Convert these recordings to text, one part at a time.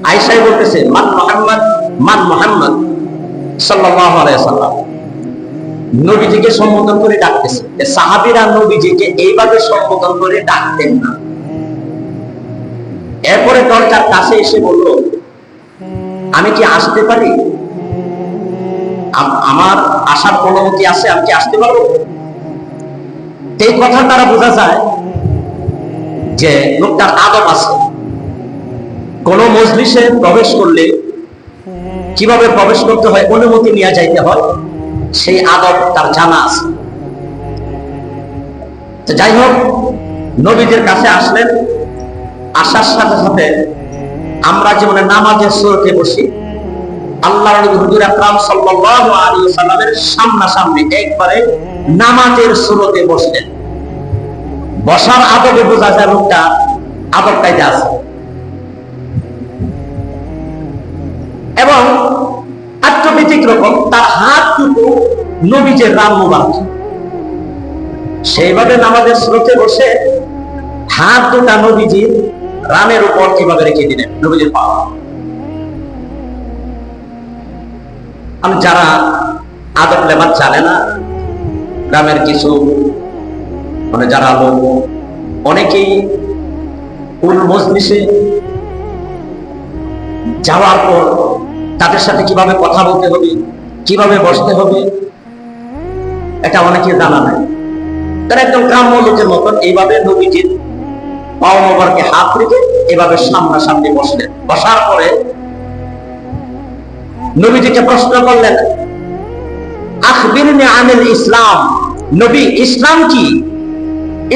আয়েশাই বলতেছে মান মুহাম্মদ, মান মুহাম্মদ সাল্লাল্লাহু আলাইহি ওয়াসাল্লাম, নবীজিকে সম্বোধন করে ডাকতেছে। সাহাবীরা নবীজিকে এইভাবে সম্বোধন করে ডাকতেন না। এরপরে দরজার কাছে এসে বলল, আমি কি আসতে পারি? আমার আসার অনুমতি আছে, আমি কি আসতে পারবো? এই কথা দ্বারা বোঝা যায় যে লোকটার আদব আছে। কোন মজলিসে প্রবেশ করলে কিভাবে প্রবেশ করতে হয়, অনুমতি নিয়ে যাইতে হয়, সেই আদব তার জানা আছে। তো যাই হোক, নবীদের কাছে আসলেন। আসার সাথে সাথে আমরা যেমন নামাজের সুরতে বসি, আল্লাহর নবী হুজুর আকরাম সাল্লাল্লাহু আলাইহি ওয়াসাল্লামের সামনাসামনি একবারে নামাজের সুরতে বসলেন। বসার আদবে বোঝা যায় লোকটা আদব কায়দা আছে। এবং আত্মবিতিক রকম তার হাতটুকু নবীজের রাম মুবারক, সেইভাবে নামাজের স্রোতে বসে হাত দুটা নবীজির রামের উপর কিভাবে রেখে দিলেন, নবীজির পা। আমি যারা আদব লেবার জানে না, গ্রামের কিছু মানে যারা লোক, অনেকেই কোন মজলিসে যাওয়ার পর তাদের সাথে কিভাবে কথা বলতে হবে, কিভাবে বসতে হবে, এটা অনেকে জানা নাই। তারা একদম গ্রাম্য লোকের মতন এইভাবে নবীজির পাও মোবারকে হাত রেখে এভাবে সামনাসামনি বসলেন। বসার পরে নবীজিকে প্রশ্ন করলেন, আখবিরনি আনিল ইসলাম, নবী ইসলাম কি?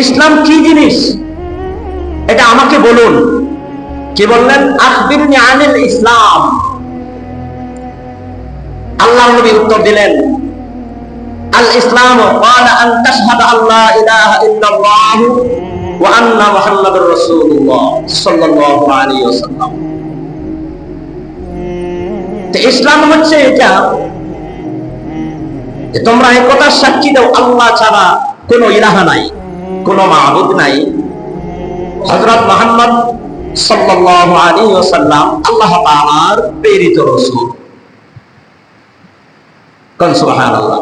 ইসলাম কি জিনিস এটা আমাকে বলুন। কি বললেন? আখবিরনি আনিল ইসলাম। আল্লাহর নবী উত্তর দিলেন, আল ইসলাম ক্বালা আন তাশহাদা আল্লা ইলাহা ইল্লাল্লাহু ওয়া আন্না মুহাম্মাদুর রাসূলুল্লাহ সাল্লাল্লাহু আলাইহি ওয়াসাল্লাম। তো ইসলাম হচ্ছে এটা যে তোমরা এই কথার সাক্ষী দাও আল্লাহ ছাড়া কোনো ইলাহা নাই, কোনো মাবুদ নাই, হযরত মুহাম্মদ সাল্লাল্লাহু আলাইহি ওয়াসাল্লাম আল্লাহ তাআলার প্রেরিত রাসূল। কোন সুবহানাল্লাহ।